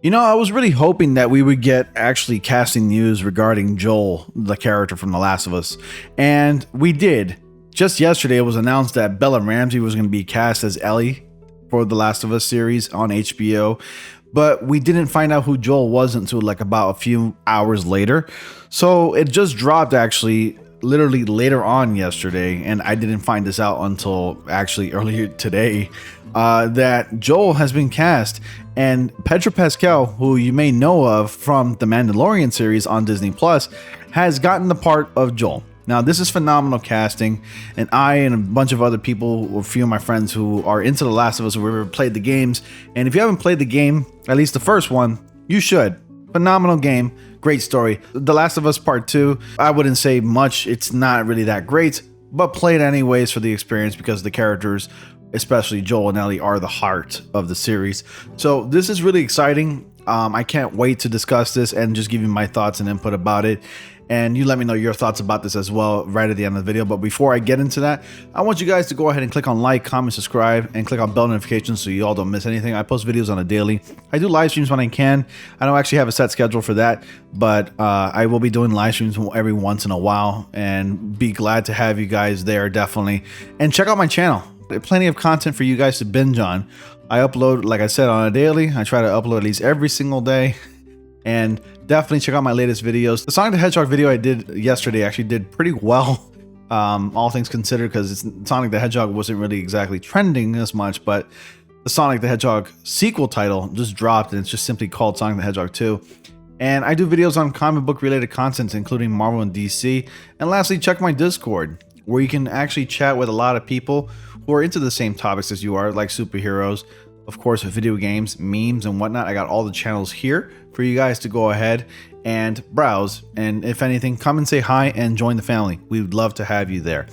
You know, I was really hoping that we would get actually casting news regarding Joel, the character from The Last of Us, and we did. Just yesterday, it was announced that Bella Ramsey was going to be cast as Ellie for The Last of Us series on HBO, but we didn't find out who Joel was until like about a few hours later. So it just dropped actually literally later on yesterday, and I didn't find this out until actually earlier today, that Joel has been cast. And Pedro Pascal, who you may know of from the Mandalorian series on Disney Plus, has gotten the part of Joel. Now, this is phenomenal casting, and I and a bunch of other people, a few of my friends who are into The Last of Us, who ever played the games, and if you haven't played the game, at least the first one, you should. Phenomenal game, great story. The Last of Us Part 2, I wouldn't say much, it's not really that great, but play it anyways for the experience because the characters, especially Joel and Ellie, are the heart of the series. So this is really exciting. I can't wait to discuss this and just give you my thoughts and input about it. And you let me know your thoughts about this as well right at the end of the video. But before I get into that, I want you guys to go ahead and click on like, comment, subscribe, and click on bell notifications so you all don't miss anything. I post videos on a daily. I do live streams when I can. I don't actually have a set schedule for that, but I will be doing live streams every once in a while, and be glad to have you guys there, definitely. And check out my channel. Plenty of content for you guys to binge on. I upload, like I said, on a daily. I try to upload at least every single day. And definitely check out my latest videos. The Sonic the Hedgehog video I did yesterday actually did pretty well, all things considered, because Sonic the Hedgehog wasn't really exactly trending as much, but the Sonic the Hedgehog sequel title just dropped, and it's just simply called Sonic the Hedgehog 2. And I do videos on comic book related content, including Marvel and DC. And lastly, check my Discord, where you can actually chat with a lot of people who are into the same topics as you are, like superheroes, of course, video games, memes, and whatnot. I got all the channels here for you guys to go ahead and browse. And if anything, come and say hi and join the family. We would love to have you there.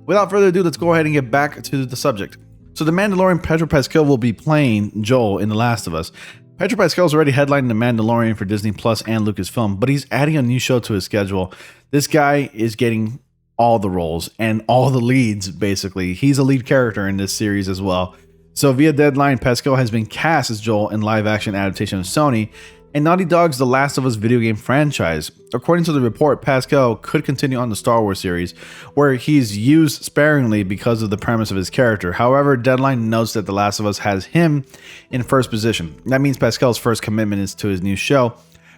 Without further ado, let's go ahead and get back to the subject. So the Mandalorian Pedro Pascal will be playing Joel in The Last of Us. Pedro Pascal's already headlining The Mandalorian for Disney Plus and Lucasfilm, but he's adding a new show to his schedule. This guy is getting all the roles and all the leads, basically. He's a lead character in this series as well. So via Deadline, Pascal has been cast as Joel in live-action adaptation of Sony and Naughty Dog's The Last of Us video game franchise. According to the report, Pascal could continue on the Star Wars series, where he's used sparingly because of the premise of his character. However, Deadline notes that The Last of Us has him in first position. That means Pascal's first commitment is to his new show,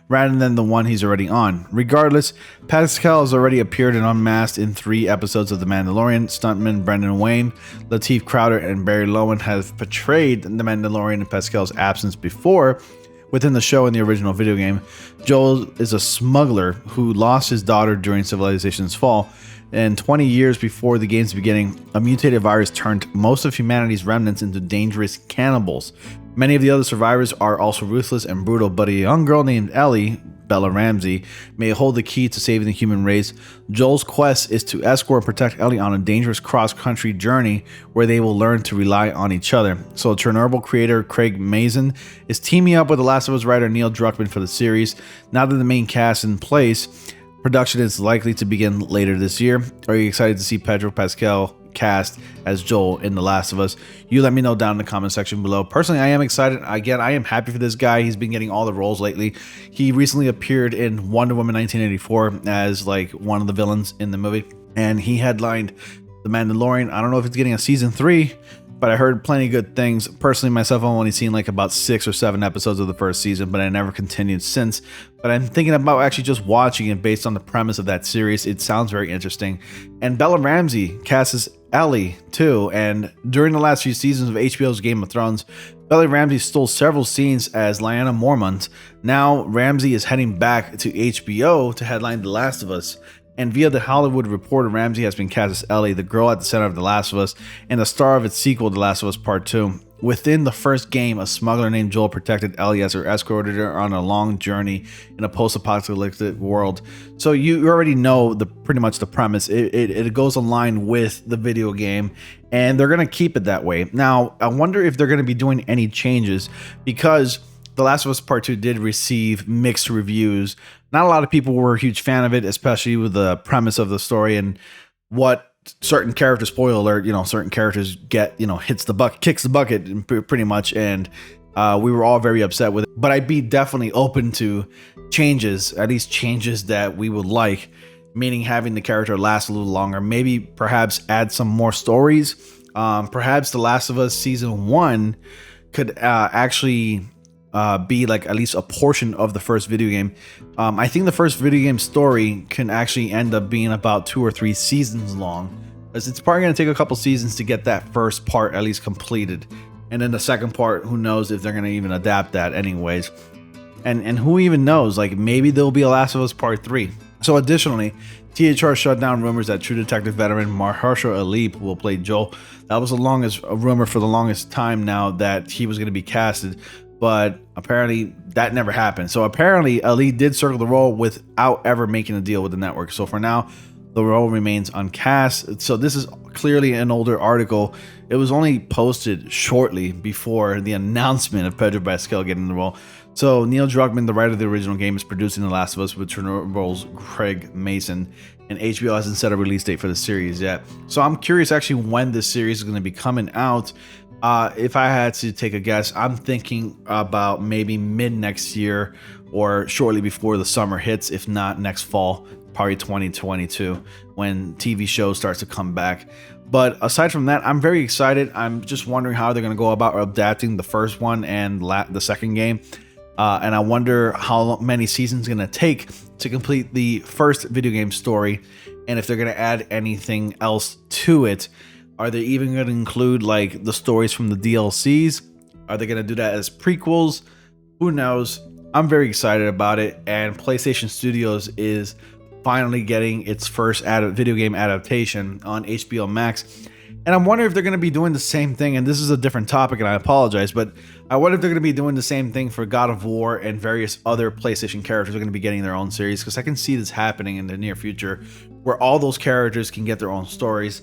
rather than the one he's already on. Regardless, Pascal has already appeared in Unmasked in 3 episodes of The Mandalorian. Stuntman Brendan Wayne, Lateef Crowder, and Barry Lowen have portrayed The Mandalorian in Pascal's absence before within the show in the original video game. Joel is a smuggler who lost his daughter during civilization's fall, and 20 years before the game's beginning, a mutated virus turned most of humanity's remnants into dangerous cannibals. Many of the other survivors are also ruthless and brutal, but a young girl named Ellie, Bella Ramsey, may hold the key to saving the human race. Joel's quest is to escort and protect Ellie on a dangerous cross-country journey where they will learn to rely on each other. So Chernobyl creator Craig Mazin is teaming up with The Last of Us writer Neil Druckmann for the series. Now that the main cast is in place, production is likely to begin later this year. Are you excited to see Pedro Pascal cast as Joel in The Last of Us? You let me know down in the comment section below. Personally, I am excited. Again, I am happy for this guy. He's been getting all the roles lately. He recently appeared in Wonder Woman 1984 as like one of the villains in the movie, and he headlined The Mandalorian. I don't know if it's getting a season 3, but I heard plenty of good things. Personally, myself, I've only seen like about 6 or 7 episodes of the first season, but I never continued since. But I'm thinking about actually just watching it based on the premise of that series. It sounds very interesting. And Bella Ramsey casts as Ellie too, and during the last few seasons of HBO's Game of Thrones, Bella Ramsey stole several scenes as Lyanna Mormont. Now Ramsey is heading back to HBO to headline The Last of Us. And via The Hollywood Reporter, Ramsey has been cast as Ellie, the girl at the center of The Last of Us, and the star of its sequel, The Last of Us Part 2. Within the first game, a smuggler named Joel protected Ellie as her escorted her on a long journey in a post-apocalyptic world. So you already know pretty much the premise. It goes along with the video game, and they're going to keep it that way. Now, I wonder if they're going to be doing any changes, because The Last of Us Part 2 did receive mixed reviews. Not a lot of people were a huge fan of it, especially with the premise of the story and what certain characters, spoiler alert, certain characters get, kicks the bucket pretty much. And We were all very upset with it, but I'd be definitely open to changes, at least changes that we would like, meaning having the character last a little longer, maybe perhaps add some more stories. Perhaps The Last of Us Season 1 could actually be like at least a portion of the first video game. I think the first video game story can actually end up being about 2 or 3 seasons long, because it's probably going to take a couple seasons to get that first part at least completed. And then the second part, who knows if they're going to even adapt that anyways. And who even knows, like maybe there'll be a Last of Us Part 3. So additionally, THR shut down rumors that True Detective veteran Mahershala Ali will play Joel. That was a rumor for the longest time now that he was going to be casted, but apparently that never happened. So apparently Ali did circle the role without ever making a deal with the network. So for now, the role remains uncast. So this is clearly an older article. It was only posted shortly before the announcement of Pedro Pascal getting the role. So Neil Druckmann, the writer of the original game, is producing The Last of Us with Chernobyl's Craig Mason, and HBO hasn't set a release date for the series yet. So I'm curious actually when this series is going to be coming out. If I had to take a guess, I'm thinking about maybe mid next year or shortly before the summer hits, if not next fall, probably 2022, when TV shows starts to come back. But aside from that, I'm very excited. I'm just wondering how they're going to go about adapting the first one and the second game. And I wonder how many seasons it's going to take to complete the first video game story, and if they're going to add anything else to it. Are they even going to include like the stories from the DLCs? Are they going to do that as prequels? Who knows? I'm very excited about it, and PlayStation Studios is finally getting its first video game adaptation on HBO Max. And I'm wondering if they're going to be doing the same thing, and this is a different topic and I apologize, but I wonder if they're going to be doing the same thing for God of War, and various other PlayStation characters are going to be getting their own series, because I can see this happening in the near future where all those characters can get their own stories.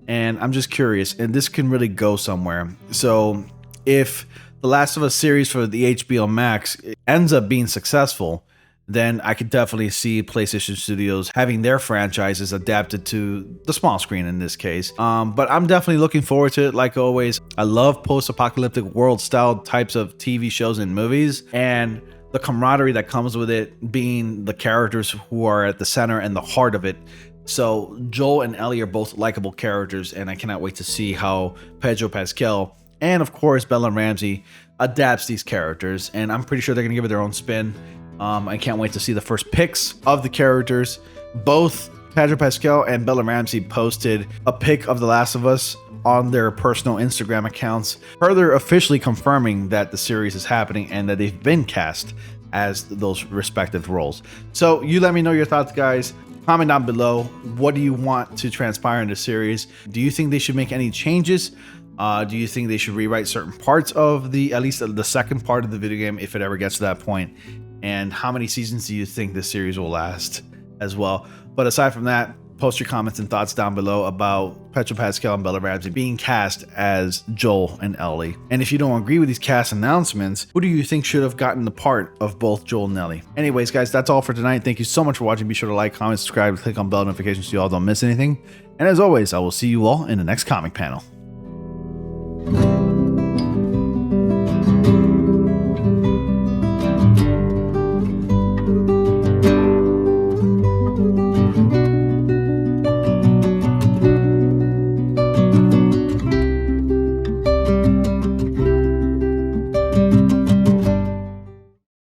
And I'm just curious, and this can really go somewhere. So if The Last of Us series for the HBO Max ends up being successful, then I could definitely see PlayStation Studios having their franchises adapted to the small screen in this case. But I'm definitely looking forward to it. Like always, I love post-apocalyptic world style types of TV shows and movies, and the camaraderie that comes with it, being the characters who are at the center and the heart of it. So Joel and Ellie are both likable characters, and I cannot wait to see how Pedro Pascal and of course Bella Ramsey adapts these characters, and I'm pretty sure they're gonna give it their own spin. I can't wait to see the first pics of the characters. Both Pedro Pascal and Bella Ramsey posted a pic of The Last of Us on their personal Instagram accounts, further officially confirming that the series is happening and that they've been cast as those respective roles. So you let me know your thoughts, guys. Comment down below. What do you want to transpire in the series? Do you think they should make any changes? Do you think they should rewrite certain parts of at least the second part of the video game, if it ever gets to that point? And how many seasons do you think this series will last as well? But aside from that, post your comments and thoughts down below about Pedro Pascal and Bella Ramsey being cast as Joel and Ellie. And if you don't agree with these cast announcements, who do you think should have gotten the part of both Joel and Ellie? Anyways, guys, that's all for tonight. Thank you so much for watching. Be sure to like, comment, subscribe, and click on bell notifications so you all don't miss anything. And as always, I will see you all in the next comic panel.